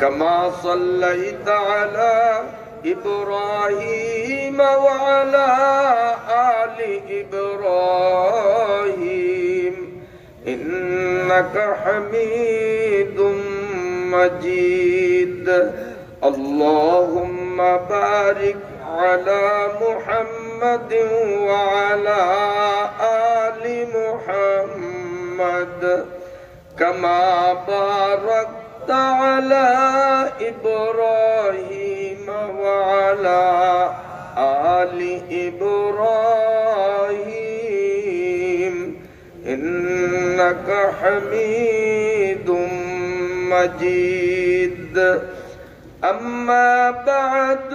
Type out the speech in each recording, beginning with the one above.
كما صليت على إبراهيم وعلى آل إبراهيم إنك حميد مجيد اللهم بارك على محمد وعلى آل محمد كما باركت على إبراهيم وعلى آل إبراهيم إنك حميد مجيد أما بعد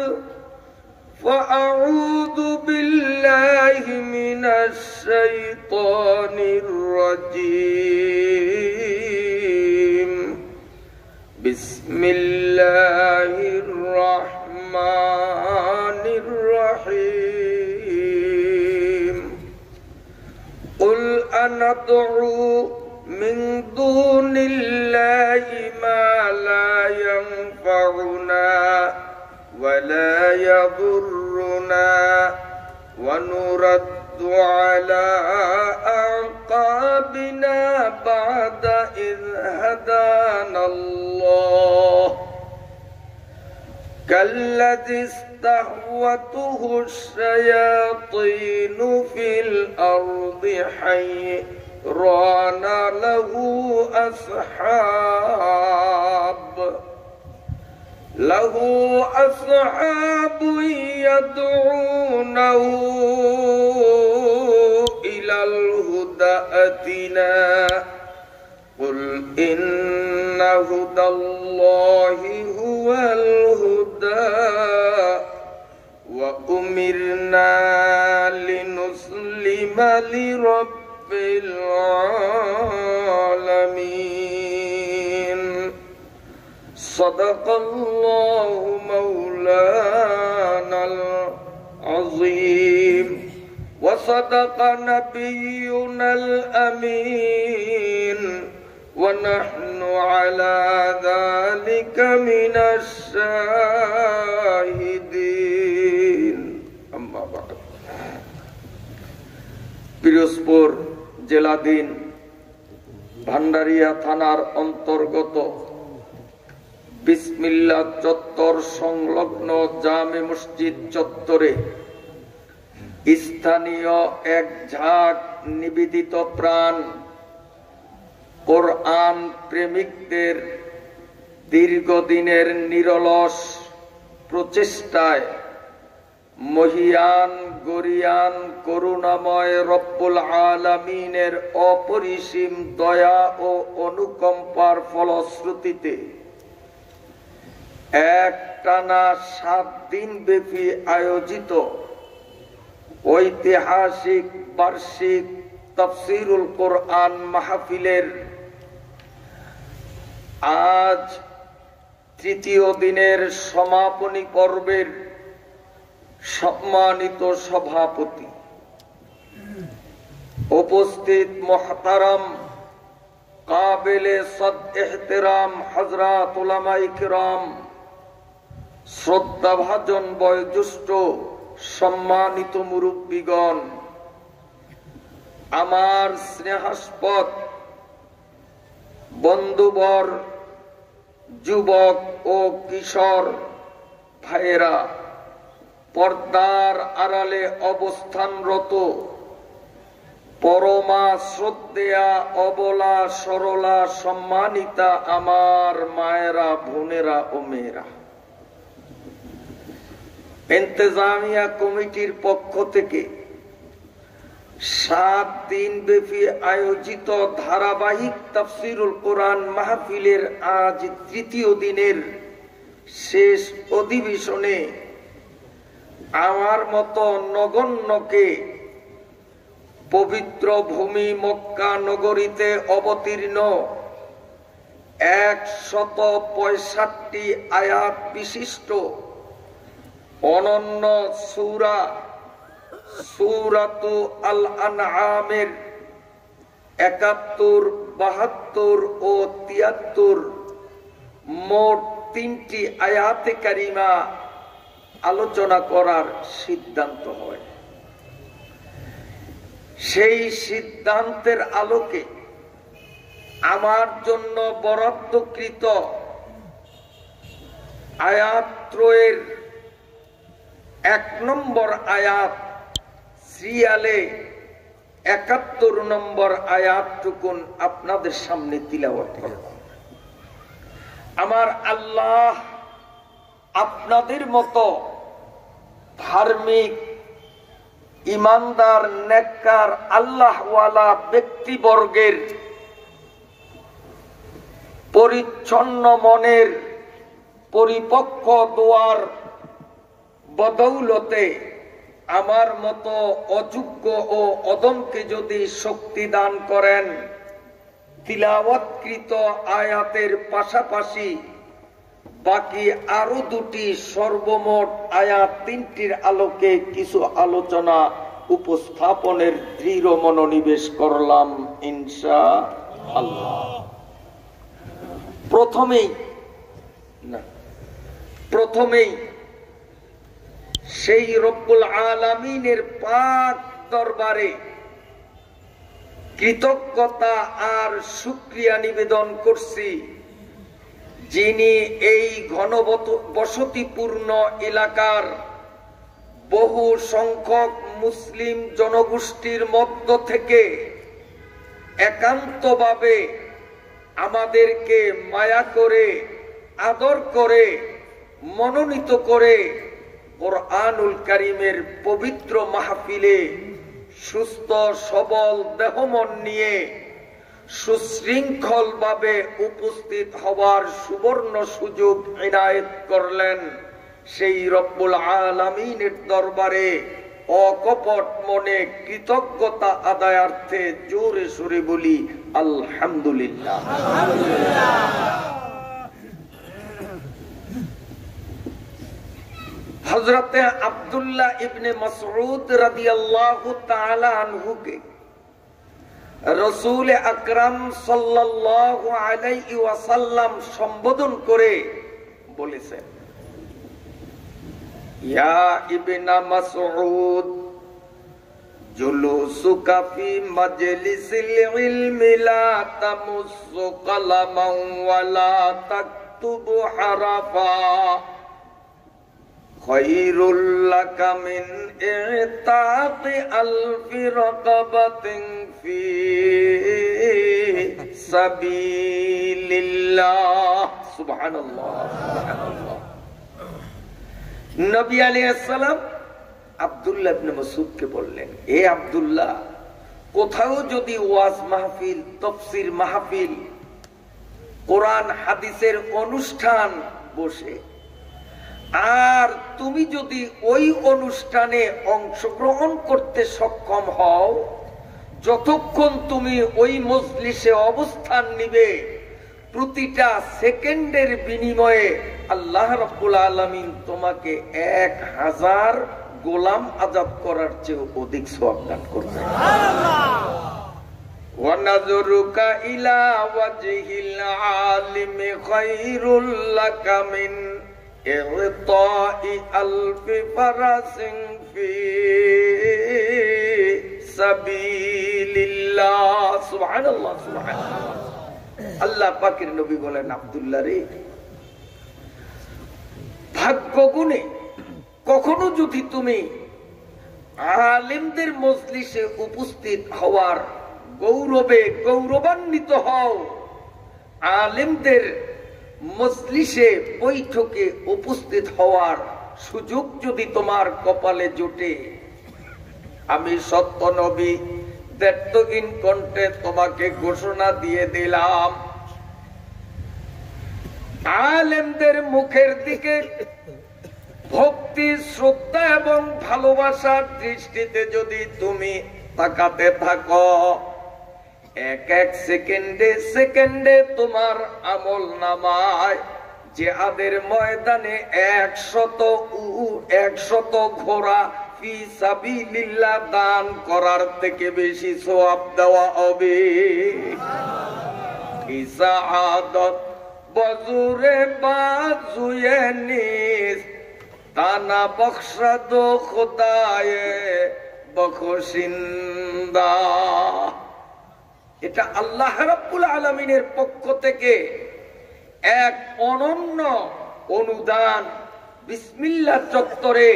فأعوذ بالله من الشيطان الرجيم بسم الله الرحمن الرحيم قل أندعو من دون الله ما لا ينفعنا ولا يضرنا ونرد على أعقابنا بعد إذ هدانا الله كالذي استهوته الشياطين في الأرض حيران له أصحاب يدعونه إلى الهدى ائتنا قل إن هدى الله هو الهدى وأمرنا لنسلم لرب العالمين صدق الله مولانا العظيم وصدق نبينا الأمين ونحن على ذلك من الشاهدين أما بعد পিরোজপুর জেলাধীন ভান্ডারিয়া থানার অন্তর্গত বিসমিল্লাহ চত্বর সংলগ্ন জামে মসজিদ চত্বরে স্থানীয় এক ঝাঁক নিবেদিত প্রাণ কোরআন প্রেমিকদের দীর্ঘদিনের নিরলস প্রচেষ্টায় মহিয়ান গরিয়ান করুণাময় রব্বুল আলামিনের অপরিসীম দয়া ও অনুকম্পার ফলশ্রুতিতে একটানা 7 দিন ব্যাপী আয়োজিত ঐতিহাসিক বার্ষিক তাফসীরুল কোরআন মাহফিলের আজ তৃতীয় দিনের সমাপনী পর্বের সম্মানিত সভাপতি, উপস্থিত মুহতারাম কাবিলে সদ ইহতিরাম হযরত উলামায়ে কিরাম, শ্রদ্ধাভাজন বয়োজ্যেষ্ঠ সম্মানিত মুরব্বিগণ, আমার স্নেহাস্পদ বন্ধুবর যুবক ও কিশোর ভাইয়েরা, পর্দার আড়ালে অবস্থানরত পরমা শ্রদ্ধেয়া অবলা সরলা সম্মানিতা আমার মায়েরা, বোনেরা ও মেয়েরা, ইন্তেজামিয়া কমিটির পক্ষ থেকে 7 দিন ব্যাপী আয়োজিত ধারাবাহিক তাফসীরুল কোরআন মাহফিলের আজ তৃতীয় দিনের শেষ অধিবেশনে আমার মতো নগণ্যকে পবিত্র ভূমি মক্কা নগরীতে অবতীর্ণ 165 আয়াত বিশিষ্ট অনন্য সূরা সূরাতু আল আনআমের 71, 72 ও 73 মোট 3টি আয়াতে কারিমা আলোচনা করার সিদ্ধান্ত হয়। সেই সিদ্ধান্তের আলোকে আমার জন্য বরাদ্দকৃত আয়াত ত্রয়ের 1 নম্বর আয়াত সিরিয়ালে 71 নম্বর আয়াতটুকুন আপনাদের সামনে তিলাওয়াত করব। আমার আল্লাহ আপনাদের মতো ধার্মিক, ইমানদার, নেককার, আল্লাহওয়ালা ব্যক্তিবর্গের পরিচ্ছন্ন মনের পরিপক্ক দোয়ার বদৌলতে আমার মতো অযোগ্য ও অদমকে যদি শক্তি দান করেন, তিলাওয়াতকৃত আয়াতের পাশাপাশি বাকি আরো 2টি সর্বমোট আয়াত 3টির আলোকে কিছু আলোচনা উপস্থাপনের দৃঢ় মনোনিবেশ করলাম ইনশাআল্লাহ। প্রথমেই সেই রব্বুল আলামিনের পাক দরবারে কৃতজ্ঞতা আর শুকরিয়া নিবেদন করছি, যিনি এই ঘনবসতিপূর্ণ এলাকার বহু সংখ্যক মুসলিম জনগোষ্ঠীর মধ্য থেকে একান্তভাবে আমাদেরকে মায়া করে, আদর করে, মনোনীত করে কোরআনুল কারীমের পবিত্র মাহফিলে সুস্থ সবল দেহমন নিয়ে সুশৃঙ্খলভাবে উপস্থিত হওয়ার সুবর্ণ সুযোগ ইনায়েত করলেন। সেই রব্বুল আলামিনের দরবারে অকপট মনে কৃতজ্ঞতা আদায়ার্থে জোরে সুরে বলি আলহামদুলিল্লাহ। হযরতে আব্দুল্লাহ ইবনে মাসউদ রাদিয়াল্লাহু তাআলা আনহুকে রাসূল আকরাম সাল্লাল্লাহু আলাইহি ওয়াসাল্লাম সম্বোধন করে বলেছেন, ইয়া ইবনা মাসউদ জুলুসুকা ফি মাজলিসিল ইলমি লা তামুসসু কালামান ওয়া লা তাকতুবু হারাফা খায়রুল লাকা মিন ইতাকি আলফি রাকাবাতিন ফি সাবিলিল্লাহ। সুবহানাল্লাহ, সুবহানাল্লাহ। নবী আলাইহিস সালাম আব্দুল্লাহ ইবনে মাসউদকে বললেন, এ আব্দুল্লাহ, কোথাও যদি ওয়াজ মাহফিল, তাফসীর মাহফিল, কোরআন হাদিসের অনুষ্ঠান বসে আর তুমি যদি ওই অনুষ্ঠানে অংশগ্রহণ করতে সক্ষম হও, যতক্ষণ তুমি ওই মজলিসে অবস্থান নিবে, প্রতিটা সেকেন্ডের বিনিময়ে আল্লাহ রাব্বুল আলামিন তোমাকে 1000 গোলাম আযাদ করার চেয়ে অধিক সওয়াব দান করবেন। ওয়া নাযরুকা ইলা ওয়াজহিল আলিমি খায়রুল লাকা মিন ইতাই আলফি ফারাসিন ফি সাবিলিল্লাহ। সুবহানাল্লাহ, সুবহানাল্লাহ। আল্লাহ পাকের নবী বলেন, আব্দুল্লাহ রে, ভাগ্য গুণে কখনো যদি তুমি আলেমদের মজলিসে উপস্থিত হওয়ার গৌরবে গৌরবান্বিত হও, আলেমদের মজলিসে বৈঠকে উপস্থিত হওয়ার সুযোগ যদি তোমার কপালে জোটে, আমি সত্য নবী দ্ব্যর্থহীন কণ্ঠে তোমাকে ঘোষণা দিয়ে দিলাম, আলেমদের মুখের দিকে ভক্তি, শ্রদ্ধা এবং ভালোবাসার দৃষ্টিতে যদি তুমি তাকাতে থাকো, এক এক সেকেন্ডে সেকেন্ডে তোমার আমল নামায় জিহাদের ময়দানে 100 ঘোড়া ফি সাবিলিল্লাহ দান করার থেকে বেশি সওয়াব দেওয়া হবে। ইসাআদাত বজুরে বাজুয়ে নিস তানা বখশা দো খোদায়ে বখশিন্দা। এটা আল্লাহ রাব্বুল আলামিনের পক্ষ থেকে এক অনন্য অনুদান। বিসমিল্লাহ চত্বরে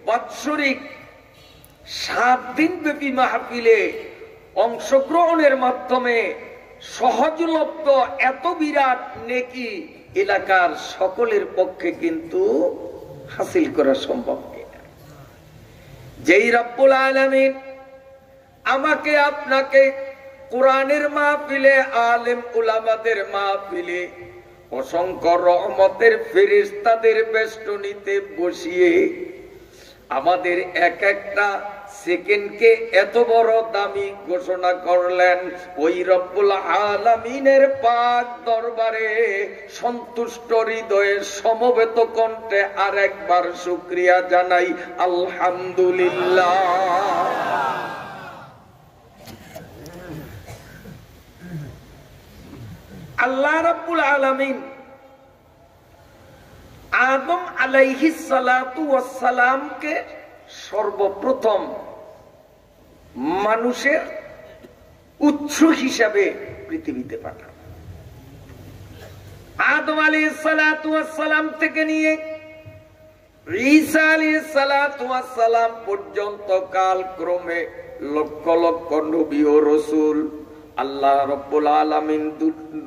বাৎসরিক 7 দিন ব্যাপী মাহফিলে অংশগ্রহণের মাধ্যমে সহজলভ্য এত বিরাট নেকি এলাকার সকলের পক্ষে কিন্তু হাসিল করা সম্ভব না। যেই রব্বুল আলামিন আমাকে আপনাকে কোরআনের মাহফিলে, আলেম উলামাদের মাহফিলে অসংখ্য রহমতের ফেরেশতাদের বেষ্টনীতে বসিয়ে আমাদের এক একটা সেকেন্ডকে এত বড় দামি ঘোষণা করলেন, ওই রব্বুল আলামিনের পাক দরবারে সন্তুষ্ট হৃদয়ে সমবেত কণ্ঠে আর একবার শুকরিয়া জানাই, আলহামদুলিল্লাহ। আল্লাহ রাব্বুল আলামিন আদম আলাইহিস সালাতু ওয়াস সালামকে সর্বপ্রথম মানুষের উৎস হিসাবে পৃথিবীতে পাঠান। আদম আলাইহিস সালাতু ওয়াস সালাম থেকে নিয়ে ঈসা আলাইহিস সালাতু ওয়াস সালাম পর্যন্ত কালক্রমে লক্ষ লক্ষ নবী ও রাসূল আল্লাহ রাব্বুল আলামিন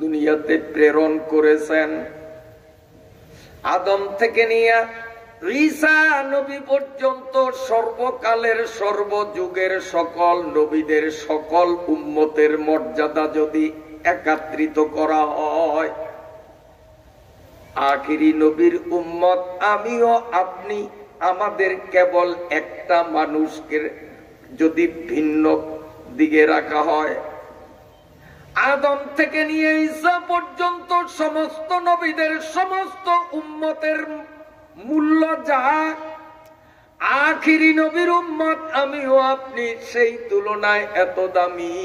দুনিয়াতে প্রেরণ করেছেন। আদম থেকে নিয়ে ঈসা নবী পর্যন্ত সর্বকালের সর্বযুগের সকল নবীদের সকল উম্মতের মর্যাদা যদি একত্রিত করা হয়, আখিরি নবীর উম্মত আমিও আপনি, আমাদের কেবল একটা মানুষকে যদি ভিন্ন দিকে রাখা হয়, আদম থেকে নিয়ে ঈসা পর্যন্ত সমস্ত নবীদের সমস্ত উম্মতের মূল্য যা, আখিরি নবীর উম্মত আমিও আপনি সেই তুলনায় এত দামি।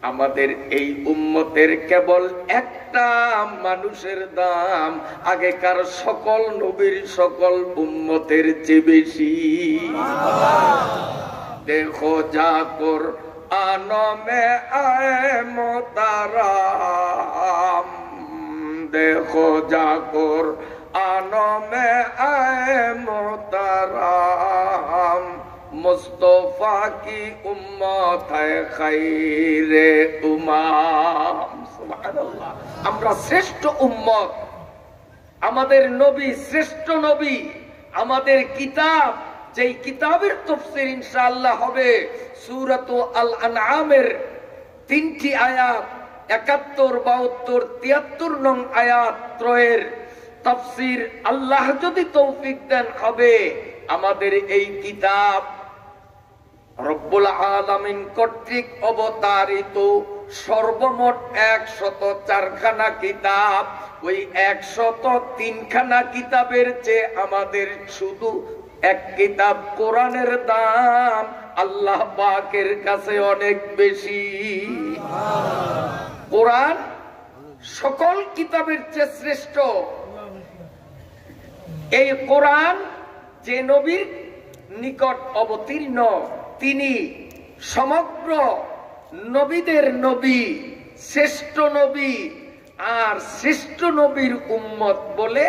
আমাদের এই উম্মতের কেবল একটা মানুষের দাম আগেকার সকল নবীর সকল উম্মতের চেয়ে বেশি। দেখো যা কর आनो में आए मोहतरम, देखो जाकुर आनो में आए मोहतरम, मुस्तफा की उम्मत है खैरे उम्मत। सुबहानाल्लाह, আমরা শ্রেষ্ঠ উম্মত, আমাদের নবী শ্রেষ্ঠ নবী, আমাদের কিতাব, যেই কিতাবের তাফসীর ইনশাআল্লাহ হবে সূরাত আল আনআমের 3টি আয়াত 71, 72, 73 নং আয়াত ত্রয়ের তাফসীর আল্লাহ যদি তৌফিক দেন হবে। আমাদের এই কিতাব রব্বুল আলামিন কর্তৃক অবতারিত সর্বমোট 104 খানা কিতাব। ওই 103 খানা কিতাবের চেয়ে আমাদের শুধু এক কিতাব কোরআনের দাম আল্লাহ পাকের কাছে অনেক বেশি। কোরআন সকল কিতাবের চেয়ে শ্রেষ্ঠ। এই কোরআন যে নবীর নিকট অবতীর্ণ, তিনি সমগ্র নবীদের নবী, শ্রেষ্ঠ নবী। আর শ্রেষ্ঠ নবীর উম্মত বলে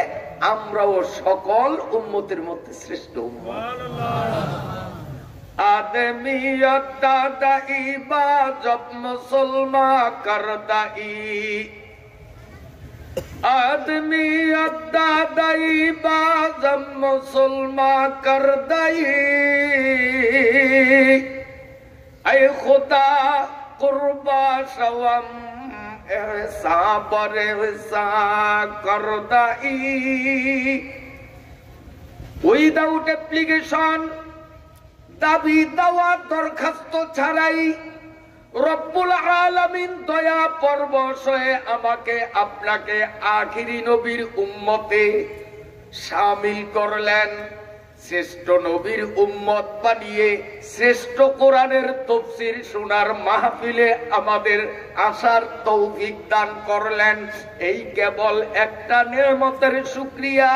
আমরাও সকল উম্মতের মধ্যে শ্রেষ্ঠ উম্মত। आदमियत दादाई बा जब मुसलमान करदाई, आदमियत दादाई बा जब मुसलमान करदाई, ऐ खुदा कुर्बा शवम एहसा बरे एहसा करदाई। উইদাউট অ্যাপ্লিকেশন, দাবি দেওয়া দরখাস্ত ছাড়াই রব্বুল আলামিন দয়া পরবশ হয়ে আমাকে আপনাকে আখিরি নবীর উম্মতে শামিল করলেন। শ্রেষ্ঠ নবীর উম্মত বানিয়ে শ্রেষ্ঠ কোরআনের তাফসীর শোনার মাহফিলে আমাদের আসার তৌফিক দান করলেন। এই কেবল একটা নেয়ামতের শুকরিয়া।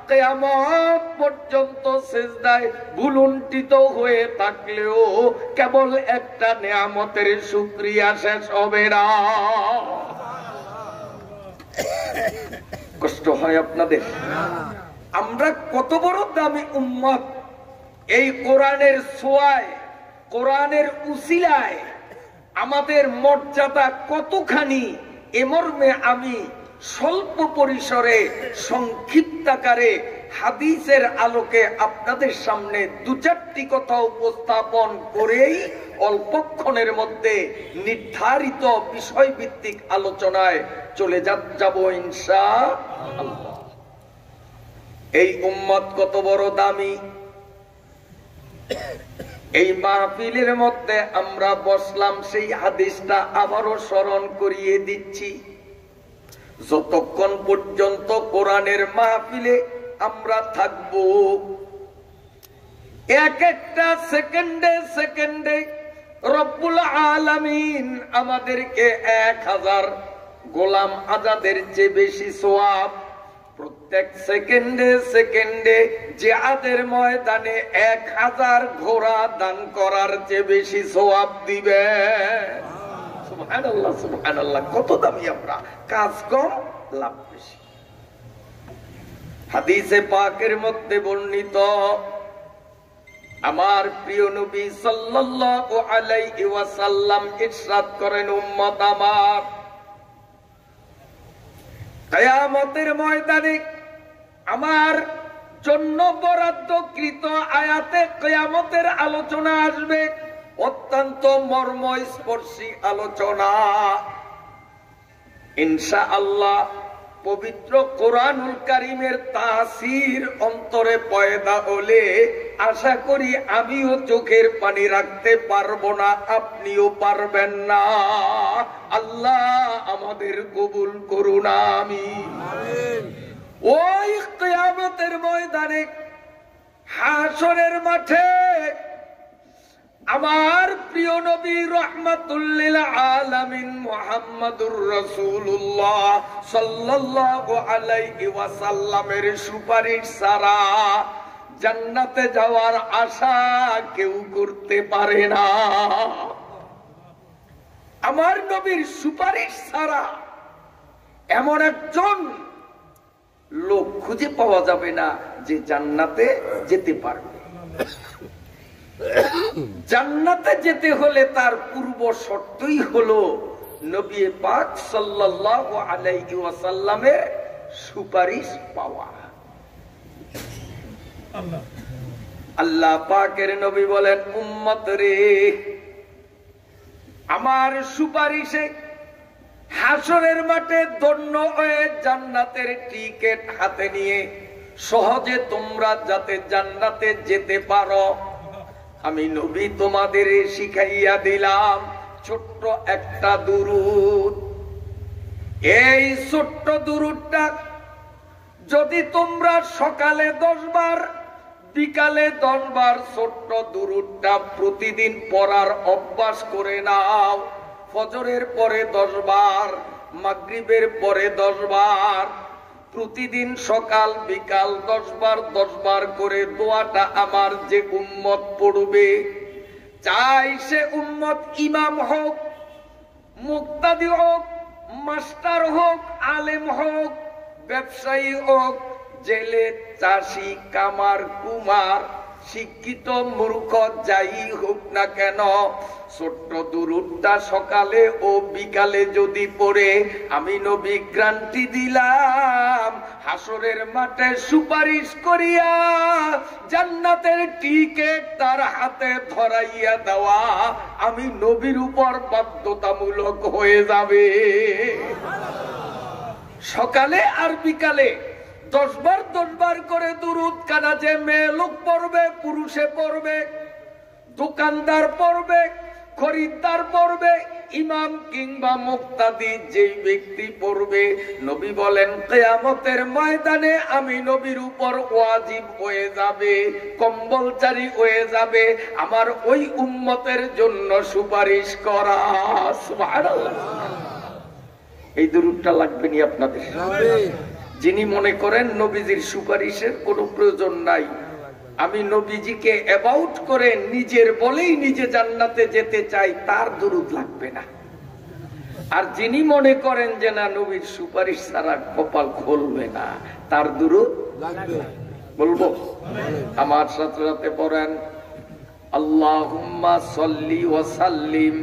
কিয়ামত পর্যন্ত সিজদায় ভুলুণ্ঠিত হয়ে থাকলেও কেবল একটা নেয়ামতের শুকরিয়া শেষ হবে না। কষ্ট হয় আপনাদের? আমরা কত বড় দামি উম্মত! এই কোরআনের ছোঁয়ায়, কোরআনের উসিলায় আমাদের মর্যাদা কতখানি, এ মর্মে আমি স্বল্প পরিসরে সংক্ষিপ্তাকারে হাদিসের আলোকে আপনাদের সামনে দু চারটি কথা উপস্থাপন করেই অল্পক্ষণের মধ্যে নির্ধারিত বিষয়ভিত্তিক আলোচনায় চলে যাব ইনশাআল্লাহ। এই উম্মত কত বড় দামি! এই মাহফিলের মধ্যে আমরা বসলাম, সেই হাদিসটা আবারও স্মরণ করিয়ে দিচ্ছি। যতক্ষণ পর্যন্ত কোরআনের মাহফিলে আমরা থাকব, এক একটা সেকেন্ডে সেকেন্ডে রব্বুল আলামিন আমাদেরকে 1000 গোলাম আজাদের চেয়ে বেশি সওয়াব, প্রত্যেক সেকেন্ডে সেকেন্ডে জিহাদের ময়দানে 1000 ঘোড়া দান করার চেয়ে বেশি সওয়াব দিবে। সুবহানাল্লাহ, সুবহানাল্লাহ। কত দামি আমরা! কাজ কম, লাভ বেশি। হাদিসে পাকের মধ্যে বর্ণিত, আমার প্রিয় নবী সাল্লাল্লাহু আলাইহি ওয়াসাল্লাম ইরশাদ করেন, উম্মত আমার কিয়ামতের ময়দানে আমার জন্য বরাদ্দকৃত আয়াতে কিয়ামতের আলোচনা আসবে, অত্যন্ত মর্মস্পর্শী আলোচনা। ইনশাআল্লাহ পবিত্র কোরআনুল কারীমের তাসির অন্তরে পয়দা হলে আশা করি আমিও চোখের পানি রাখতে পারবো না, আপনিও পারবেন না। আল্লাহ আমাদের কবুল করুন, আমিন। ওই কিয়ামতের ময়দানে, হাসরের মাঠে আমার প্রিয় নবী রাহমাতুল লিল আলামিন মুহাম্মাদুর রাসূলুল্লাহ সাল্লাল্লাহু আলাইহি ওয়াসাল্লামের সুপারিশ ছাড়া জান্নাতে যাওয়ার আশা কেউ করতে পারে না। আমার নবীর সুপারিশ ছাড়া এমন একজন লোক খুঁজে পাওয়া যাবে না যে জান্নাতে যেতে পারবে। জান্নাতে যেতে হলে তার পূর্ব শর্তই হলো নবী পাক সাল্লাল্লাহু আলাইহি ওয়াসাল্লামের সুপারিশ পাওয়া। আল্লাহ পাকের নবী বলেন, উম্মত রে, আমার সুপারিশে হাসরের মাঠে ধন্য হয়ে জান্নাতের টিকিট হাতে নিয়ে সহজে তোমরা যাতে জান্নাতে যেতে পারো, আমি নবী তোমাদের শিখাইয়া দিলাম ছোট্ট একটা দুরূদ। এই ছোট্ট দুরূদটা যদি তোমরা সকালে 10 বার, বিকালে 10 বার ছোট্ট দুরূদটা প্রতিদিন পড়ার অভ্যাস করে নাও, ফজরের পরে 10 বার, মাগরিবের পরে 10 বার, প্রতিদিন সকাল বিকাল 10 বার 10 বার করে দোয়াটা আমার যে উম্মত পড়বে, চাই সে উম্মত ইমাম হোক, মুক্তাদি হোক, মাস্টার হোক, আলেম হোক, ব্যবসায়ী হোক, জেলে, চাষি, কামার, কুমার, শিক্ষিত, মূর্খ, যাই হোক না কেন, ছোট্ট দুরূদটা সকালে ও বিকালে যদি পড়ে, আমি নবী গ্যারান্টি দিলাম হাসরের মাঠে সুপারিশ করিয়া জান্নাতের টিকিট তার হাতে ধরাইয়া দেওয়া আমি নবীর উপর বাধ্যতামূলক হয়ে যাবে। সকালে আর বিকালে 10 বার 10 বার করে দুরূদ কানা যে মেয়ে লোক পড়বে, পুরুষে পড়বে, দোকানদার পড়বে, খরিদ্দার পড়বে, ইমাম কিংবা মুক্তাদি যেই ব্যক্তি পড়বে, নবী বলেন কিয়ামতের ময়দানে আমি নবীর উপর ওয়াজিব হয়ে যাবে, কম্বলচারী হয়ে যাবে আমার ওই উম্মতের জন্য সুপারিশ করা। সুবহানাল্লাহ। এই দুরূদটা লাগবে নি আপনাদের? যিনি মনে করেন নবীজির সুপারিশের কোনো প্রয়োজন নাই, আমি নবীজিকে অ্যাবাউট করে নিজের বলেই নিজে জান্নাতে যেতে চাই, তার দুরূদ লাগবে না। আর যিনি মনে করেন যে না নবীর সুপারিশ ছাড়া কপাল খুলবে না, তার দুরূদ লাগবে। বলবো? আমার সাথে সাথে পড়েন আল্লাহুম্মা সাল্লি ওয়া সাল্লিম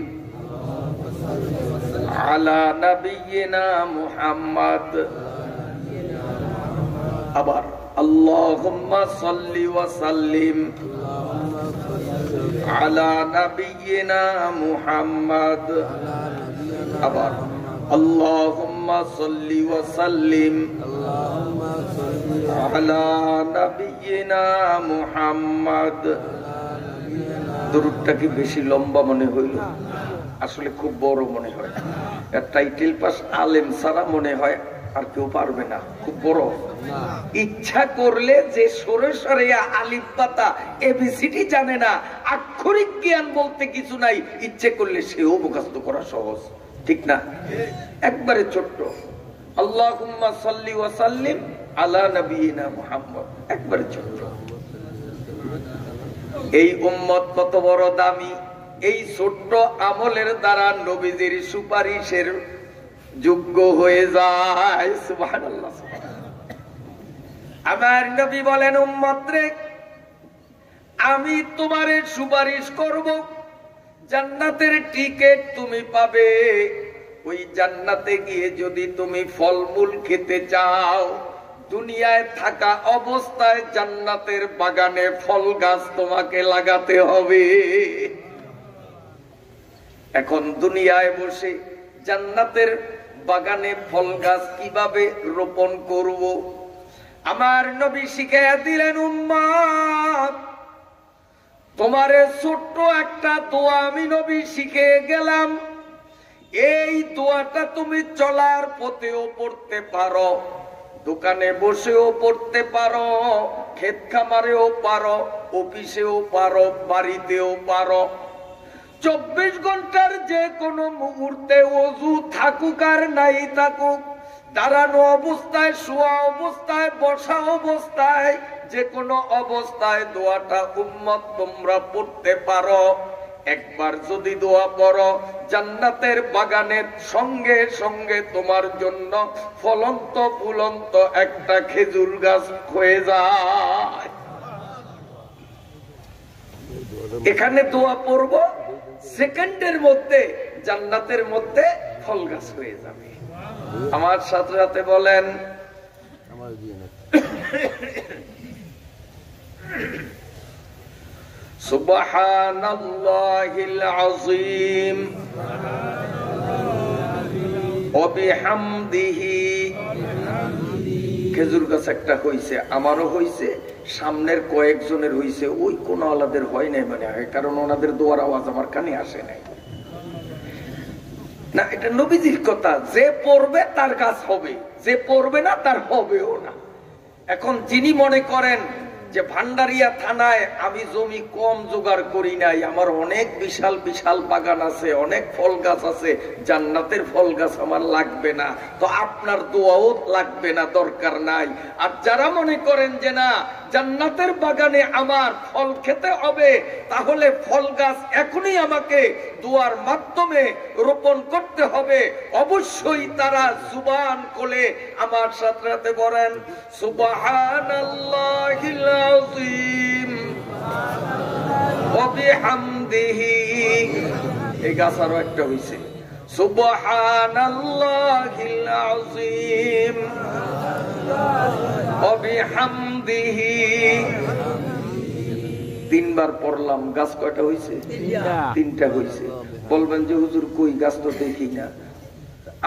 আলা নাবিয়িনা মুহাম্মদ। আবার আল্লাহুম্মা সাল্লি ওয়া সাল্লিম আলা নাবিয়িনা মুহাম্মদ। আবার আল্লাহুম্মা সাল্লি ওয়া সাল্লিম আলা নাবিয়িনা মুহাম্মদ। দুরূদটা কি বেশি লম্বা মনে হইল? আসলে খুব বড় মনে হয়। এর টাইটেল পাস আলেম ছাড়া মনে হয় আর কেউ পারবে না, খুব বড়। ইচ্ছা করলে যে সরে সরে আলিফ বাতা এবিসিডি জানে না, আক্ষরিক জ্ঞান বলতে কিছু নাই, ইচ্ছে করলে সেও মুখস্থ করা সহজ, ঠিক না? একবারে ছোট্ট আল্লাহুম্মা সাল্লি ওয়া সাল্লিম আলা নাবিয়িনা মুহাম্মদ, একবারে ছোট্ট। এই উম্মত কত বড় দামি, এই ছোট্ট আমলের দ্বারা নবীজির সুপারিশের যোগ্য হয়ে যায়। সুবহানাল্লাহ। আমার নবী বলেন উম্মত রে, আমি তোমারে সুপারিশ করব, জান্নাতের টিকেট তুমি পাবে। ওই জান্নাতে গিয়ে যদি তুমি ফলমূল খেতে চাও, দুনিয়ায় থাকা অবস্থায় জান্নাতের বাগানে ফল গাছ তোমাকে লাগাতে হবে। এখন দুনিয়ায় বসে জান্নাতের বাগানে ফল গাছ কিভাবে রোপণ করব? আমার নবী শিখাইয়া দিলেন উম্মত, তোমারে ছোট্ট একটা দোয়া আমি নবী শিখে গেলাম। এই দোয়াটা তুমি চলার পথেও পড়তে পারো, দোকানে বসেও পড়তে পারো, ক্ষেত খামারেও পারো, অফিসেও পারো, বাড়িতেও পারো। 24 ঘন্টার যে কোনো মুহূর্তে ওযু থাকুক আর নাই থাকুক, দাঁড়ানো অবস্থায়, শোয়া অবস্থায়, বসা অবস্থায়, যে কোনো অবস্থায় দোয়াটা উম্মত তোমরা পড়তে পারো। একবার যদি দোয়া পড়ো, জান্নাতের বাগানের সঙ্গে সঙ্গে তোমার জন্য ফলন্ত ফুলন্ত একটা খেজুর গাছ হয়ে যায়। এখানে দোয়া পড়বো, সেকেন্ডের মধ্যে জান্নাতের মধ্যে ফল গাছ হয়ে যাবে। আমার সাথে সাথে বলেন সুবহানাল্লাহিল আযীম ওয়া বিহামদিহি। খেজুর গাছ একটা হইছে, আমারও হইছে, সামনের কয়েকজনের হইছে, ওই কোন আলাদের হয় নাই মানে, কারণ ওনাদের দোয়ার আওয়াজ আমার কানে আসে নাই। না, এটা নবীজির কথা, যে পড়বে তার গাছ হবে, যে পড়বে না তার হবেও না। এখন যিনি মনে করেন যে ভান্ডারিয়া থানায় আমি জমি কম জোগাড় করি নাই, আমার অনেক বিশাল বিশাল বাগান আছে, অনেক ফল গাছ আছে, জান্নাতের ফল গাছ আমার লাগবে না, তো আপনার দোয়াও লাগবে না, দরকার নাই। আর যারা মনে করেন যে না জান্নাতের বাগানে আমার ফল খেতে হবে, তাহলে ফল গাছ এখনই আমাকে দোয়ার মাধ্যমে রোপণ করতে হবে, অবশ্যই তারা জুবান খুলে আমার সাথে সাথে বলেন সুবহানাল্লাহিল আযীম ওয়া বিহামদিহি। এই গাছ আরো একটা হইছে, সুবহানাল্লাহিল আযীম ওয়া বিহামদিহি। 3 বার পড়লাম, গাছ কয়টা হইছে? 3টা হইছে। বলবেন যে হুজুর কই গাছ তো দেখি না।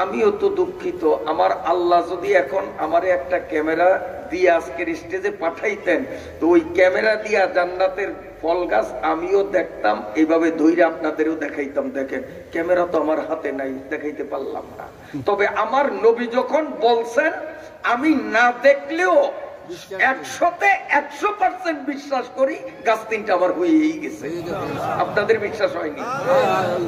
আমিও তো দুঃখিত, আমার আল্লাহ যদি এখন আমারে একটা ক্যামেরা দিয়ে আজকের স্টেজে পাঠাইতেন, তো ওই ক্যামেরা দিয়া জান্নাতের ফল গাছ আমিও দেখতাম, এইভাবে ধৈর্য আপনাদেরও দেখাইতাম। দেখেন ক্যামেরা তো আমার হাতে নাই, দেখাইতে পারলাম না। তবে আমার নবী যখন বলছেন, আমি না দেখলেও 100% বিশ্বাস করি গাছ তিনটা আমার হয়েই গেছে। আপনাদের বিশ্বাস হয়নি?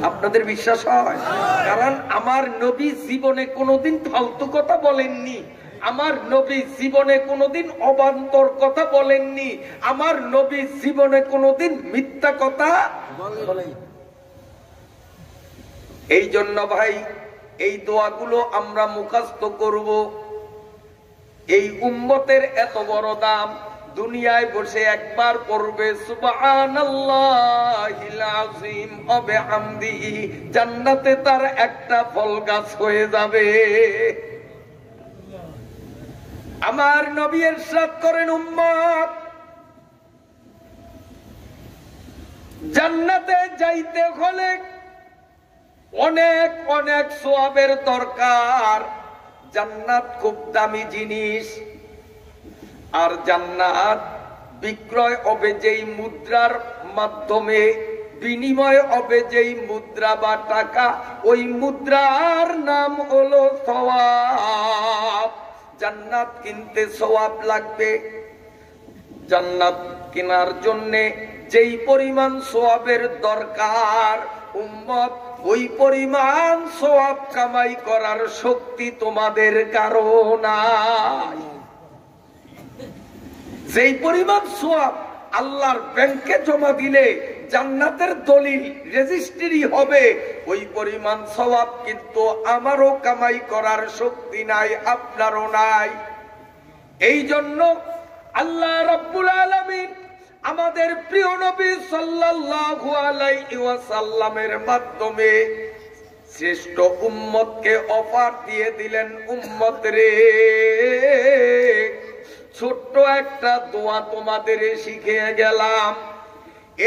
আপনাদের বিশ্বাস হয়? কারণ আমার নবী জীবনে কোনোদিন ফালতু কথা বলেননি, আমার নবী জীবনে কোনোদিন অবান্তর কথা বলেননি, আমার নবী জীবনে কোনোদিন মিথ্যা কথা বলেন। এই জন্য ভাই এই দোয়াগুলো আমরা মুখস্থ করব। এই উম্মতের এত বড় দাম, দুনিয়ায় বসে একবার পড়বে সুবহানাল্লাহিল আযীম ওয়া বিহামদিহি, জান্নাতে তার একটা ফল গাছ হয়ে যাবে। আমার নবী ইরশাদ করেন, উম্মত জান্নাতে যাইতে হলে অনেক অনেক সওয়াবের দরকার। জান্নাত খুব দামি জিনিস, আর জান্নাত বিক্রয় হবে যেই মুদ্রার মাধ্যমে, বিনিময় হবে যেই মুদ্রা বা টাকা, ওই মুদ্রার নাম হলো সওয়াব। জান্নাত কিনতে সওয়াব লাগবে। জান্নাত কেনার জন্যে যেই পরিমাণ সওয়াবের দরকার, উম্মত ওই পরিমাণ সওয়াব কামাই করার শক্তি তোমাদের কারো নাই। যেই পরিমাণ সওয়াব আল্লাহর ব্যাংকে জমা দিলে জান্নাতের দলিল রেজিস্ট্রি হবে, ওই পরিমাণ সওয়াব কিন্তু আমারও কামাই করার শক্তি নাই, আপনারও নাই। এই জন্য আল্লাহ রাব্বুল আলামিন আমাদের প্রিয় নবী সাল্লাল্লাহু আলাইহি ওয়াসাল্লামের মাধ্যমে শ্রেষ্ঠ উম্মতকে অফার দিয়ে দিলেন, উম্মত রে ছোট্ট একটা দোয়া তোমাদের শিখিয়ে গেলাম।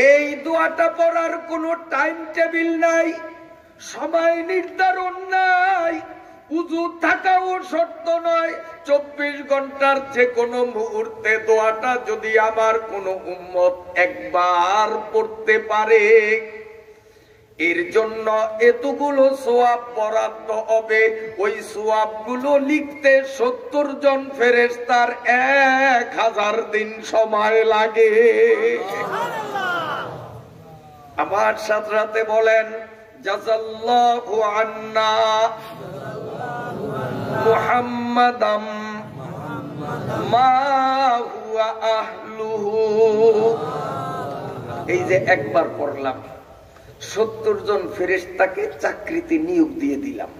এই দোয়াটা পড়ার কোনো টাইম টেবিল নাই, সময় নির্ধারণ নাই, উযু থাকাও শর্ত নয়। 24 ঘন্টার যে কোনো মুহূর্তে দোয়াটা যদি আমার কোনো উম্মত একবার পড়তে পারে, এর জন্য এতগুলো সওয়াব বরাদ্দ হবে। ওই সওয়াবগুলো লিখতে 70 জন ফেরেশতার 1000 দিন সময় লাগে। আমার সাথে সাথে বলেন, জাযাল্লাহু আন্না মুহাম্মাদাম মা হুয়া আহলুহু। এই যে একবার পড়লাম, 70 জন ফেরেশতাকে চাকরিতে নিয়োগ দিয়ে দিলাম।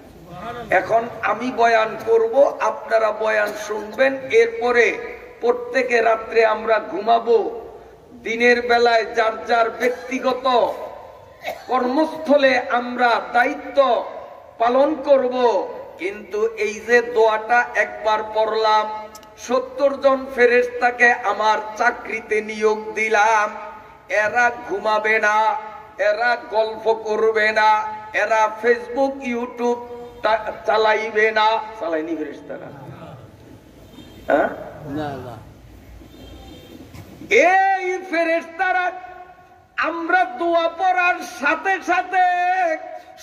এখন আমি বয়ান করব, আপনারা বয়ান শুনবেন, এরপরে প্রত্যেকে রাত্রে আমরা ঘুমাবো। দিনের বেলায় যার যার ব্যক্তিগত কর্মস্থলে আমরা দায়িত্ব পালন করব। কিন্তু এই যে দোয়াটা একবার পড়লাম, 70 জন ফেরেশতাকে আমার চাকরিতে নিয়োগ দিলাম, এরা ঘুমাবে না, এরা গল্প করবে না, এরা ফেসবুক ইউটিউব চালাইবে না। চালাইনি ফেরেশতারা? এই ফেরেশতারা আমরা দোয়া পড়ার সাথে সাথে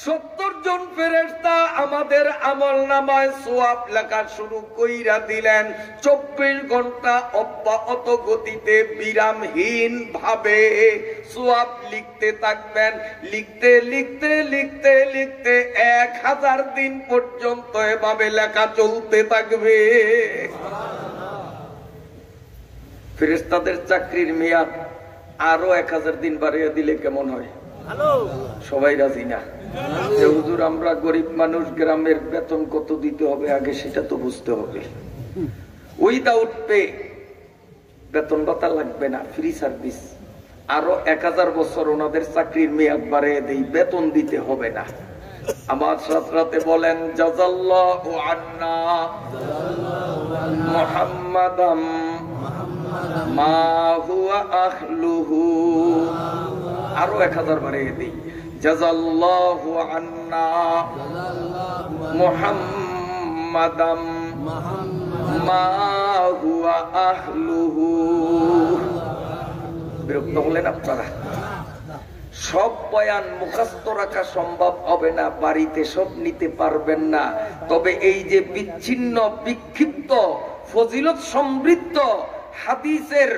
70 জন ফেরেশতা আমাদের আমলনামায় সওয়াব লেখা শুরু কইরা দিলেন। 24 ঘন্টা অব্যাহত গতিতে বিরামহীন ভাবে সওয়াব লিখতে থাকবেন। লিখতে লিখতে লিখতে লিখতে 1000 দিন পর্যন্ত এভাবে লেখা চলতে থাকবে। ফেরেশতাদের চাকরির মেয়াদ আরো 1000 দিন বাড়িয়ে দিলে কেমন হয়? সবাই রাজি না? যে হুজুর আমরা গরিব মানুষ, গ্রামের বেতন কত দিতে হবে আগে সেটা তো বুঝতে হবে। উইদাউট পে, বেতন ভাতা লাগবে না, ফ্রি সার্ভিস। আরো 1000 বছর ওনাদের চাকরির মেয়াদ বাড়িয়ে দেই, বেতন দিতে হবে না। আমার সাথে বলেন, জাযাল্লাহু আন্না মুহাম্মাদাম মা হুয়া আহলুহু। আরো 1000 বাড়িয়ে দেই, জাযাল্লাহু আন্না মুহাম্মাদাম মা হুয়া আহলুহু। বিরক্ত হলেন আপনারা? সব বয়ান মুখস্থ রাখা সম্ভব হবে না, বাড়িতে সব নিতে পারবেন না। তবে এই যে বিচ্ছিন্ন বিক্ষিপ্ত ফজিলত সমৃদ্ধ হাদিসের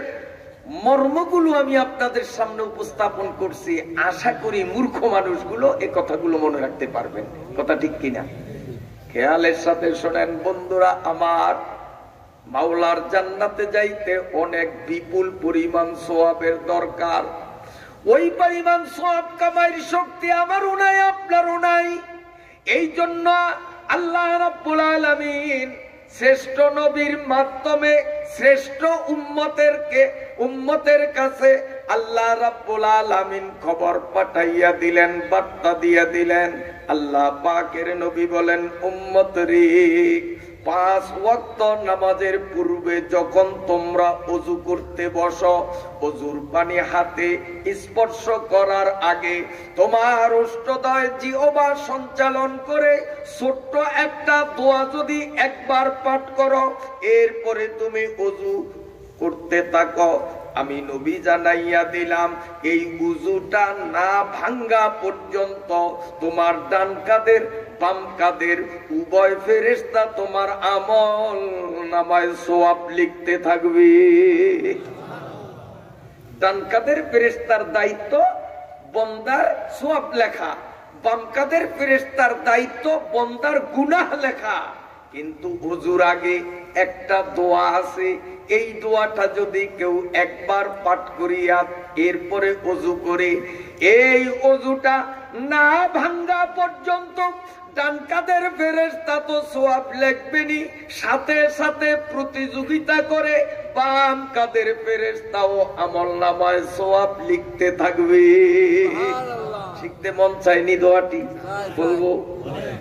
মর্মগুলো আমি আপনাদের সামনে উপস্থাপন করছি, আশা করি মূর্খ মানুষগুলো এই কথাগুলো মনে রাখতে পারবেন। কথা ঠিক কিনা? খেয়ালের সাথে শোনেন বন্ধুরা আমার, মাওলার জান্নাতে যাইতে অনেক বিপুল পরিমাণ সওয়াবের দরকার। ওই পরিমাণ সওয়াব কামাইয়ের শক্তি আমারও নাই, আপনারও নাই। এই জন্য আল্লাহ রাব্বুল আলামিন শ্রেষ্ঠ নবীর মাধ্যমে শ্রেষ্ঠ উম্মতের কাছে আল্লাহ রাব্বুল আলামিন খবর পাঠাইয়া দিলেন, বার্তা দিয়া দিলেন। আল্লাহ পাকের নবী বলেন, উম্মতরি 5 ওয়াক্ত নামাজের পূর্বে যখন তোমরা ওযু করতে বসো, ওযুর পানি হাতে স্পর্শ করার আগে তোমার অষ্টদয় জিহ্বা সঞ্চালন করে ছোট্ট একটা দোয়া যদি একবার পাঠ করো, এরপরে তুমি ওযু করতে থাকো, আমি নবী জানাইয়া দিলাম এই উযুটা না ভাঙ্গা পর্যন্ত তোমার ডান কাঁধের বাম কাঁধের উভয় ফেরেশতা তোমার আমল নামায় সওয়াব লিখতে থাকবে। ডান কাঁধের ফেরেশতার দায়িত্ব বান্দার সওয়াব লেখা, বাম কাঁধের ফেরেশতার দায়িত্ব বান্দার গুনাহ লেখা। কিন্তু ওযুর আগে একটা দোয়া আছে, এই দোয়াটা যদি কেউ একবার পাঠ করিয়া এরপরে ওযু করে, এই ওযুটা না ভাঙ্গা পর্যন্ত ডান কাঁধের ফেরেশতা তো সওয়াব লিখবেনই, সাথে সাথে প্রতিযোগিতা করে বাম কাঁধের ফেরেশতাও আমলনামায় সওয়াব লিখতে থাকবে। শিখতে মন চাইনি দোয়াটি? বলবো,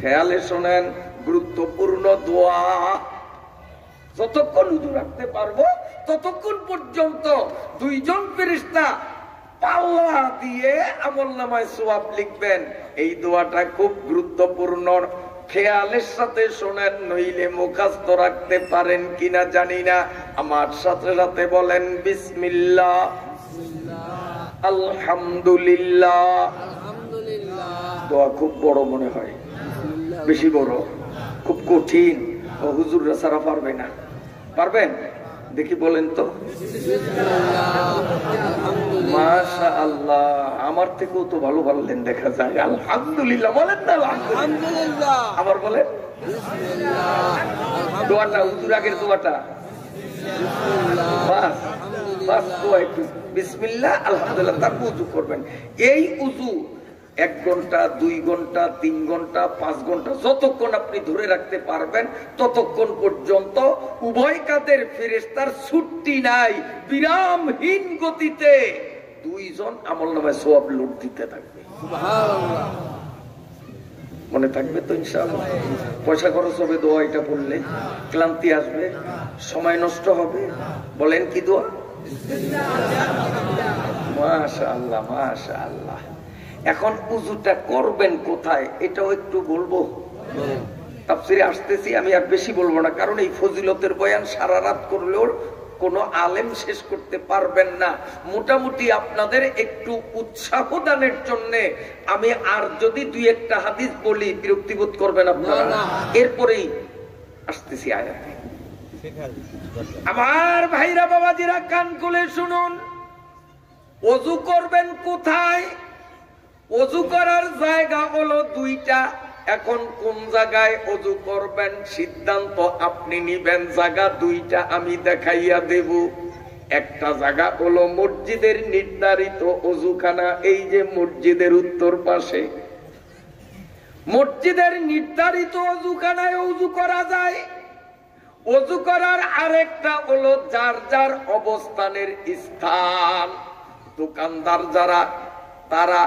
খেয়ালে শোনেন, গুরুত্বপূর্ণ দোয়া। যতক্ষণ উযু রাখতে পারবো ততক্ষণ পর্যন্ত 2 জন ফেরেশতা পাল্লা দিয়ে আমলনামায় সওয়াব লিখবেন। এই দোয়াটা খুব গুরুত্বপূর্ণ, খেয়ালের সাথে শোনেন, নইলে মুখস্থ রাখতে পারেন কিনা জানি না। আমার সাথে সাথে বলেন, বিসমিল্লাহ, আলহামদুলিল্লাহ। দোয়া খুব বড় মনে হয়, বেশি বড়, খুব কঠিন, হুজুররা সারা পারবে না। পারবেন? দেখি বলেন তো। মাশাআল্লাহ, আমার থেকেও তো ভালো পারলেন দেখা যায়। আলহামদুলিল্লাহ বলেন না? আলহামদুলিল্লাহ। আবার বলেন দোয়াটা, হুজুর আগের দোয়াটা। বাস বাস, দোয়া একটু বিসমিল্লাহ আলহামদুলিল্লাহ, তারপর উযু করবেন। এই উযু 1 ঘন্টা, 2 ঘন্টা, 3 ঘন্টা, 5 ঘন্টা, যতক্ষণ আপনি ধরে রাখতে পারবেন ততক্ষণ পর্যন্ত উভয় কাঁধের ফেরেশতার ছুটি নাই, বিরামহীন গতিতে 2 জন আমলনামায় সওয়াব লোড দিতে থাকবে। সুবহানাল্লাহ। মনে থাকবে তো ইনশাআল্লাহ? পয়সা খরচ হবে দোয়া এটা পড়লে, ক্লান্তি আসবে, সময় নষ্ট হবে। বলেন কি দোয়া? মাশাআল্লাহ মাশাআল্লাহ। এখন উযুটা করবেন কোথায় এটাও একটু বলবো। তাফসীরে আসতেছি, আমি আর বেশি বলবো না, কারণ এই ফজিলতের বয়ান সারা রাত করলেও কোনো আলেম শেষ করতে পারবেন না। মোটামুটি আপনাদের একটু উৎসাহ দানের জন্য আমি আর যদি 2-1টা হাদিস বলি বিরক্তিবোধ করবেন আপনারা, এরপরেই আসতেছি আয়াতে। আমার ভাইরা বাবাজিরা কান খুলে শুনুন, ওযু করবেন কোথায়? ওযু করার জায়গা হলো 2টা। এখন কোন জায়গায় ওযু করবেন সিদ্ধান্ত আপনি নিবেন। জায়গা 2টা আমি দেখাইয়া দেব। একটা জায়গা হলো মসজিদের নির্ধারিত ওযুখানা, এই যে মসজিদের উত্তর পাশে মসজিদের নির্ধারিত ওযুখানায় ওযু করা যায়। ওযু করার আরেকটা হলো যার যার অবস্থানের স্থান। দোকানদার যারা, তারা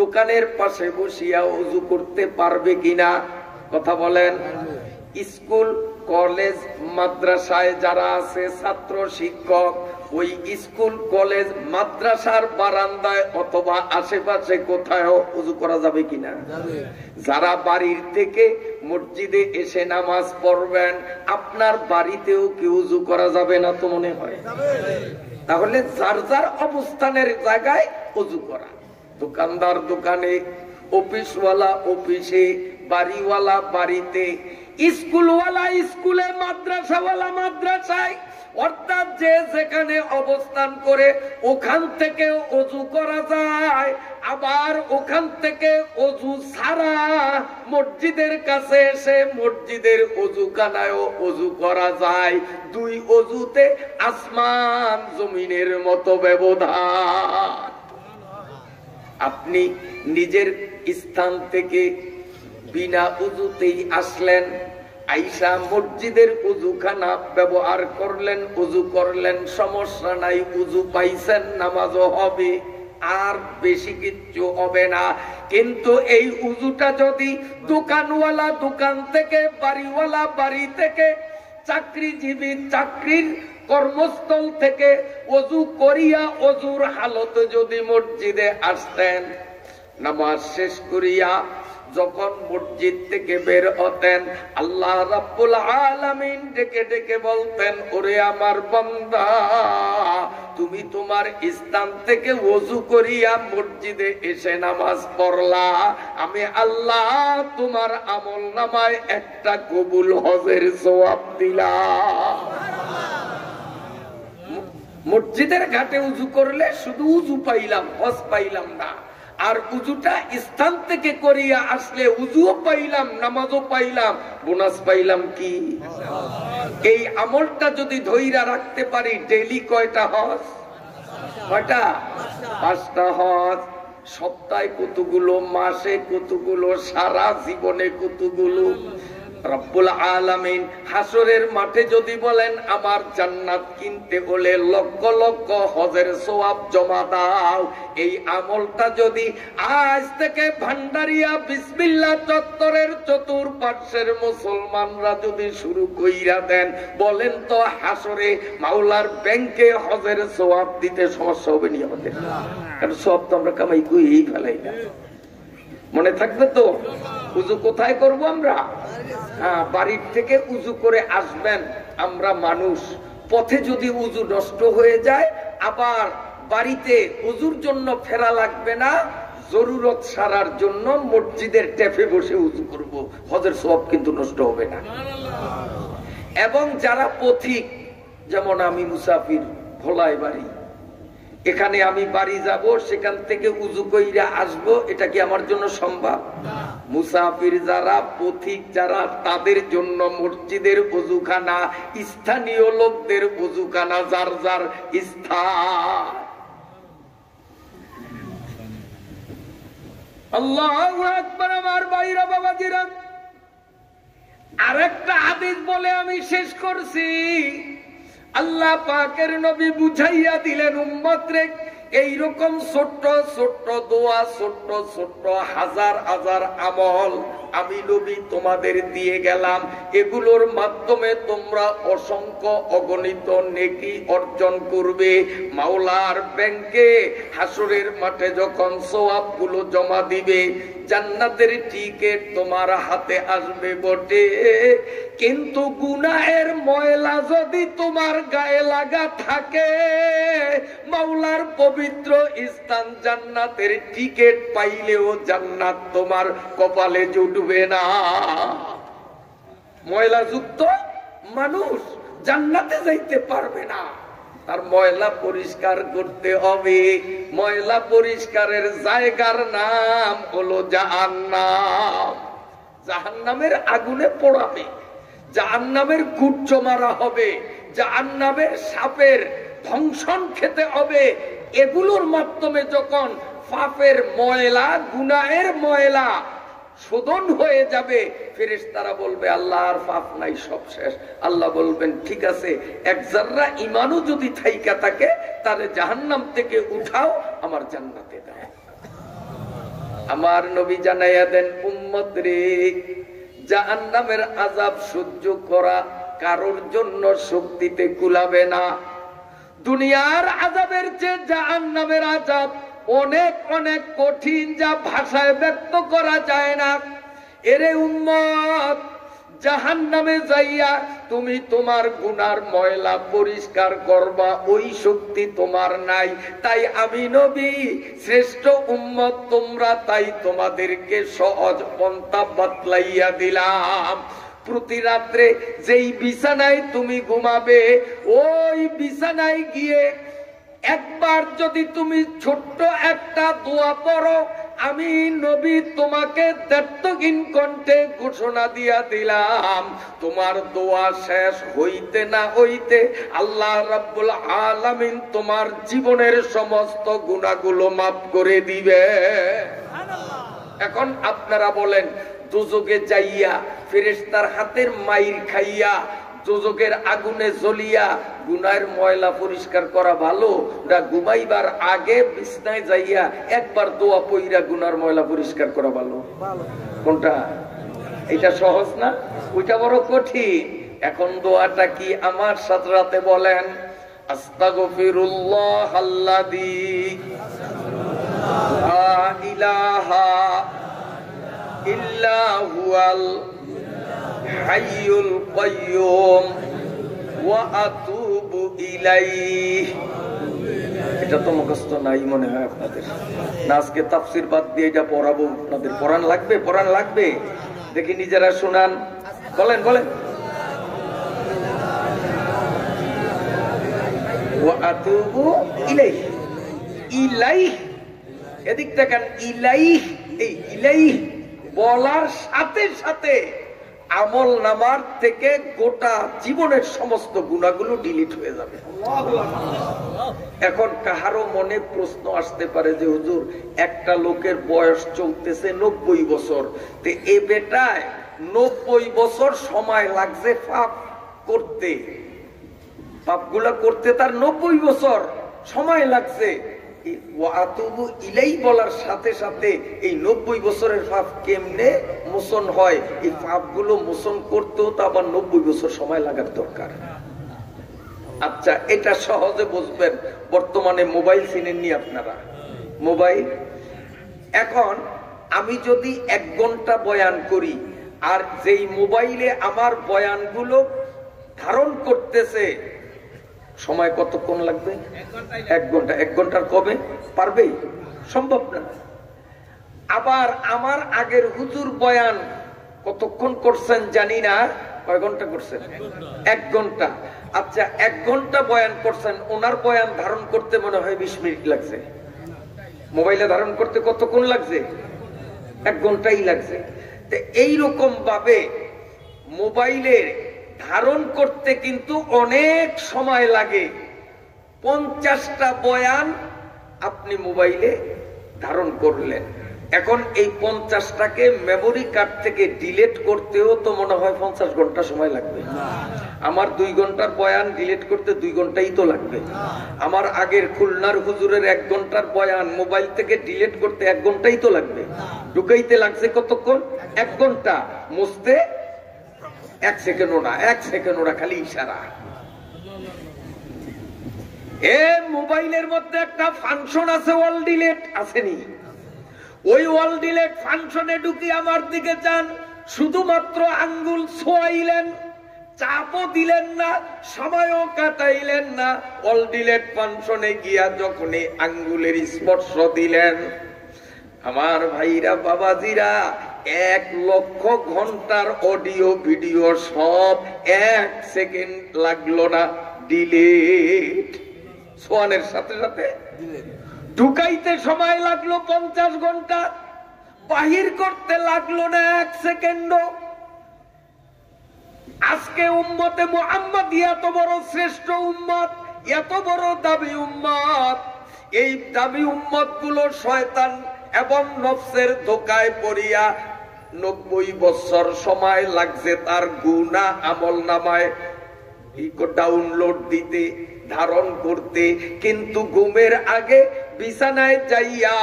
দোকানের পাশে বসিয়া ওযু করতে পারবে কিনা? কথা বলেন। স্কুল কলেজ মাদ্রাসায় যারা আছে ছাত্র শিক্ষক, ওই স্কুল কলেজ মাদ্রাসার বারান্দায় অথবা আশেপাশে কোথাও ওযু করা যাবে কিনা? যারা বাড়ির থেকে মসজিদে এসে নামাজ পড়বেন, আপনার বাড়িতেও কি ওযু করা যাবে না তো মনে হয়? তাহলে যার যার অবস্থানের জায়গায় ওযু করা। দোকানদার দোকানে, অফিসওয়ালা অফিসে, বাড়িওয়ালা বাড়িতে, স্কুলওয়ালা স্কুলে, মাদ্রাসাওয়ালা মাদ্রাসায়, অর্থাৎ যে যেখানে অবস্থান করে ওখান থেকে ওযু করা যায়। আবার ওখান থেকে ওযু ছাড়া মসজিদের কাছে এসে মসজিদের ওযুখানায়ও ওযু করা যায়। দুই ওযুতে আসমান জমিনের মতো ব্যবধান। আপনি নিজের স্থান থেকে বিনা ওযুতেই আসলেন, আইসা মসজিদের ওযুখানা ব্যবহার করলেন, ওযু করলেন, সমস্যা নাই, ওযু পাইছেন, নামাজও হবে, আর বেশি কিচ্ছু হবে না। কিন্তু এই ওযুটা যদি দোকানওয়ালা দোকান থেকে, বাড়িওয়ালা বাড়ি থেকে, চাকরিজীবী চাকরির কর্মস্থল থেকে ওযু করিয়া ওযুর হালতে যদি মসজিদে আসতেন, নামাজ শেষ করিয়া যখন মসজিদ থেকে বের হতেন, আল্লাহ রাব্বুল আলামিন ডেকে ডেকে বলতেন, ওরে আমার বান্দা, তুমি তোমার স্থান থেকে ওযু করিয়া মসজিদে এসে নামাজ পড়লা, আমি আল্লাহ তোমার আমলনামায় একটা কবুল হজের সওয়াব দিলাম। মসজিদের ঘাটে ওযু করলে শুধু ওযু পাইলাম, হজ পাইলাম না। আর উজুটা স্থান থেকে করিয়া আসলে উজুও পাইলাম, নামাজও পাইলাম, বোনাস পাইলাম কি? এই আমলটা যদি ধইরা রাখতে পারি, ডেইলি কয়টা হজ? কয়টা? 5টা হজ। সপ্তাহে কতগুলো, মাসে কতগুলো, সারা জীবনে কতগুলো? রব্বুল আলামিন হাসরের মাঠে যদি বলেন আমার জান্নাত কিনতে হলে লক্ষ লক্ষ হজের সওয়াব জমা দাও, এই আমলটা যদি আজ থেকে ভান্ডারিয়া বিসমিল্লাহ চত্বরের চতুর্পার্শ্বের মুসলমানরা যদি শুরু কইরা দেন, বলেন তো হাসরে মাওলার ব্যাংকে হজের সওয়াব দিতে সমস্যা হবে নি আমাদের? কারণ সব তো আমরা কামাই করেই ফেলাই না। মনে থাকবে তো? উযু কোথায় করব আমরা? হ্যাঁ, বাড়ির থেকে উযু করে আসবেন। আমরা মানুষ, পথে যদি উযু নষ্ট হয়ে যায়, আবার বাড়িতে উযুর জন্য ফেরা লাগবে না, জরুরত সারার জন্য মসজিদের ট্যাপে বসে উযু করব, হজের সওয়াব কিন্তু নষ্ট হবে না। এবং যারা পথিক, যেমন আমি মুসাফির, ভোলায় বাড়ি, এখানে আমি বাড়ি যাব, সেখান থেকে উযু কইরা আসব, এটা কি আমার জন্য সম্ভব? মুসাফির যারা, পথিক যারা, তাদের জন্য মসজিদের ওযুখানা, স্থানীয় লোকদের ওযুখানা যার যার স্থান। আল্লাহু আকবার। আমার ভাইরা বাবাজিরা, আরেকটা হাদিস বলে আমি শেষ করছি। আল্লাহ পাকের নবী বুঝাইয়া দিলেন উম্মতরে, এইরকম ছোট্ট ছোট্ট দোয়া, ছোট্ট ছোট্ট হাজার হাজার আমল আমি নবী তোমাদের দিয়ে গেলাম, এগুলোর মাধ্যমে তোমরা অসংখ্য অগণিত নেকি অর্জন করবে। মাওলার ব্যাংকে হাসরের মাঠে যখন সওয়াবগুলো জমা দিবে, জান্নাতের টিকিট তোমার হাতে আসবে বটে, কিন্তু গুনাহের ময়লা যদি তোমার গায়ে লাগা থাকে, মাওলার পবিত্র স্থান জান্নাতের টিকিট পাইলেও জান্নাত তোমার কপালে জুটবে না। ময়লা যুক্ত মানুষ জান্নাতে যাইতে পারবে না, তার ময়লা পরিষ্কার করতে হবে। ময়লা পরিষ্কারের জায়গার নাম হলো জাহান্নাম। জাহান্নামের আগুনে পোড়াবে, জাহান্নামের গুচ্ছ মারা হবে, জাহান্নামের সাপের ধ্বংসন খেতে হবে। এগুলোর মাধ্যমে যখন পাপের ময়লা, গুনাহের ময়লা শোধন হয়ে যাবে, ফেরেশতারা বলবে আল্লাহ আর পাপ নাই, সব শেষ। আল্লাহ বলবেন ঠিক আছে, এক জাররা ঈমানও যদি থাইকা থাকে, তাহলে জাহান্নাম থেকে উঠাও, আমার জান্নাতে দাও। আমার নবী জানাইয়া দেন, উম্মত রে, জাহান্নামের আযাব সহ্য করা কারোর জন্য শক্তিতে কুলাবে না। দুনিয়ার আযাবের চেয়ে জাহান্নামের আযাব অনেক অনেক কঠিন, যা ভাষায় ব্যক্ত করা যায় না। এরে উম্মত, জাহান্নামে যাইয়া তুমি তোমার গুনার ময়লা পরিষ্কার করবা, ওই শক্তি তোমার নাই। তাই আমি নবী, শ্রেষ্ঠ উম্মত তোমরা, তাই তোমাদেরকে সহজ পন্থা বাতলাইয়া দিলাম। প্রতি রাত্রে যেই বিছানায় তুমি ঘুমাবে, ওই বিছানায় গিয়ে একবার যদি তুমি ছোট্ট একটা দোয়া পড়ো, আমি নবী তোমাকে দায়িত্বহীন কণ্ঠে ঘোষণা দিয়া দিলাম, তোমার দোয়া শেষ হইতে না হইতে আল্লাহ রাব্বুল আলামিন তোমার জীবনের সমস্ত গুনাহগুলো মাফ করে দিবে। এখন আপনারা বলেন, দোজখে যাইয়া ফেরেশতার হাতের মাইর খাইয়া দোজখের আগুনে জ্বলিয়া গুনাহের ময়লা পরিষ্কার করা ভালো না ঘুমাইবার আগে বিছনায় যাইয়া একবার দোয়া পইরা গুনার ময়লা পরিষ্কার করা ভালো? কোনটা? এটা সহজ না, ওইটা বড় কঠিন। এখন দোয়াটা কি আমার সাথে রাতে বলেন, আস্তাগফিরুল্লাহ আল্লাযী লা ইলাহা ইল্লা হুয়াল হাইয়ুল কাইয়্যুম ওয়া আতুবু ইলাইহি। এটা তো মুখস্থ নাই মনে হয় আপনাদের। না আজকে তাফসীর বাদ দিয়ে এটা পড়াবো আপনাদের? পড়ান লাগবে, পড়ান লাগবে। দেখি নিজেরা শুনান, বলেন বলেন। ওয়া আতুবু ইলাইহি, ইলাইহি, এদিক দেখেন, ইলাইহি। এই ইলাইহি বলার সাথে সাথে আমল নামার থেকে গোটা জীবনের সমস্ত গুনাহগুলো ডিলিট হয়ে যাবে। এখন কাহারও মনে প্রশ্ন আসতে পারে যে হুজুর, একটা লোকের বয়স চলতেছে 90 বছর, তো এ বেটায় 90 বছর সময় লাগছে পাপ করতে, পাপগুলা করতে তার 90 বছর সময় লাগছে। বলার সাথে সাথে এই 90 বছরের পাপ কেমনে মোচন হয়, এই পাপগুলো মোচন করতেও তো আবার 90 বছর সময় লাগার দরকার। আচ্ছা, এটা সহজে বুঝবেন। বর্তমানে মোবাইল চিনেননি আপনারা? মোবাইল, এখন আমি যদি 1 ঘন্টা বয়ান করি, আর যেই মোবাইলে আমার বয়ানগুলো ধারণ করতেছে, সময় কতক্ষণ লাগবে? 1 ঘন্টা। 1 ঘন্টার কবে পারবে? সম্ভব না। আবার আমার আগের হুজুর বয়ান কতক্ষণ করছেন জানি না, কয় ঘন্টা করছেন? 1 ঘন্টা। আচ্ছা, 1 ঘন্টা বয়ান করছেন, ওনার বয়ান ধারণ করতে মনে হয় 20 মিনিট লাগছে। মোবাইলে ধারণ করতে কতক্ষণ লাগছে? 1 ঘন্টাই লাগছে। তো এইরকম ভাবে মোবাইলের ধারণ করতে কিন্তু অনেক সময় লাগে। 50টা বয়ান আপনি মোবাইলে ধারণ করলেন, এখন এই 50টাকে মেমোরি কার্ড থেকে ডিলিট করতেও তো মনে হয় 50 ঘন্টা সময় লাগবে। আমার 2 ঘন্টার বয়ান ডিলিট করতে 2 ঘন্টাই তো লাগবে। আমার আগের খুলনার হুজুরের 1 ঘন্টার বয়ান মোবাইল থেকে ডিলিট করতে 1 ঘন্টাই তো লাগবে। ঢুকাইতে লাগছে কতক্ষণ? 1 ঘন্টা। মুছতে 1 সেকেন্ডও না, 1 সেকেন্ড ওরা খালি ইশারা। মোবাইলের মধ্যে একটা ফাংশন আছে, ওয়াল ডিলিট, আসেনি? ওই ওয়াল ডিলিট ফাংশনে ঢুকি আমার দিকে যান, শুধুমাত্র আঙ্গুল ছোঁয়াইলেন, চাপও দিলেন না, সময়ও কাটাইলেন না। ওয়াল ডিলিট ফাংশনে গিয়া যখনই আঙ্গুলের স্পর্শ দিলেন, আমার ভাইরা বাবাজিরা, 1 লক্ষ ঘন্টার অডিও ভিডিও সব 1 সেকেন্ড লাগলো না, ডিলিট। সোয়ানের সাথে সাথে ঢুকাইতে সময় লাগলো 50 ঘন্টা, বাহির করতে লাগলো না 1 সেকেন্ড। আজকে উম্মতে মুহাম্মাদিয়া এত বড় শ্রেষ্ঠ উম্মত, এত বড় দাবি উম্মত, এই দাবি উম্মত গুলো শয়তান এবং নফসের ধোকায় পড়িয়া 90 বছর সময় লাগছে তার গুনাহ আমল নামায় ডাউনলোড দিতে, ধারণ করতে। কিন্তু ঘুমের আগে বিছানায় যাইয়া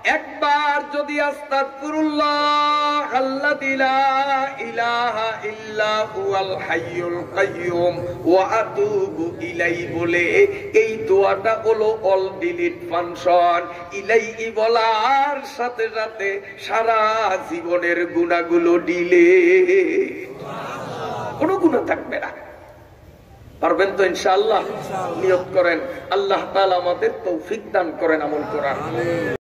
একবার যদি আস্তাগফিরুল্লাহ আল্লাযী লা ইলাহা ইল্লা হুয়াল হাইয়ুল কাইয়্যুম ওয়া আতুবু ইলাইহি বলে এই দোয়াটা হলো অল ডিলিট ফাংশন। ইলাইহি বলার সাথে সাথে সারা জীবনের গুনাহগুলো ডিলে, কোনো গুনাহ থাকবে না। পারবেন তো ইনশাআল্লাহ? নিয়ত করেন, আল্লাহ তাআলা আমাদের তৌফিক দান করেন আমল করার।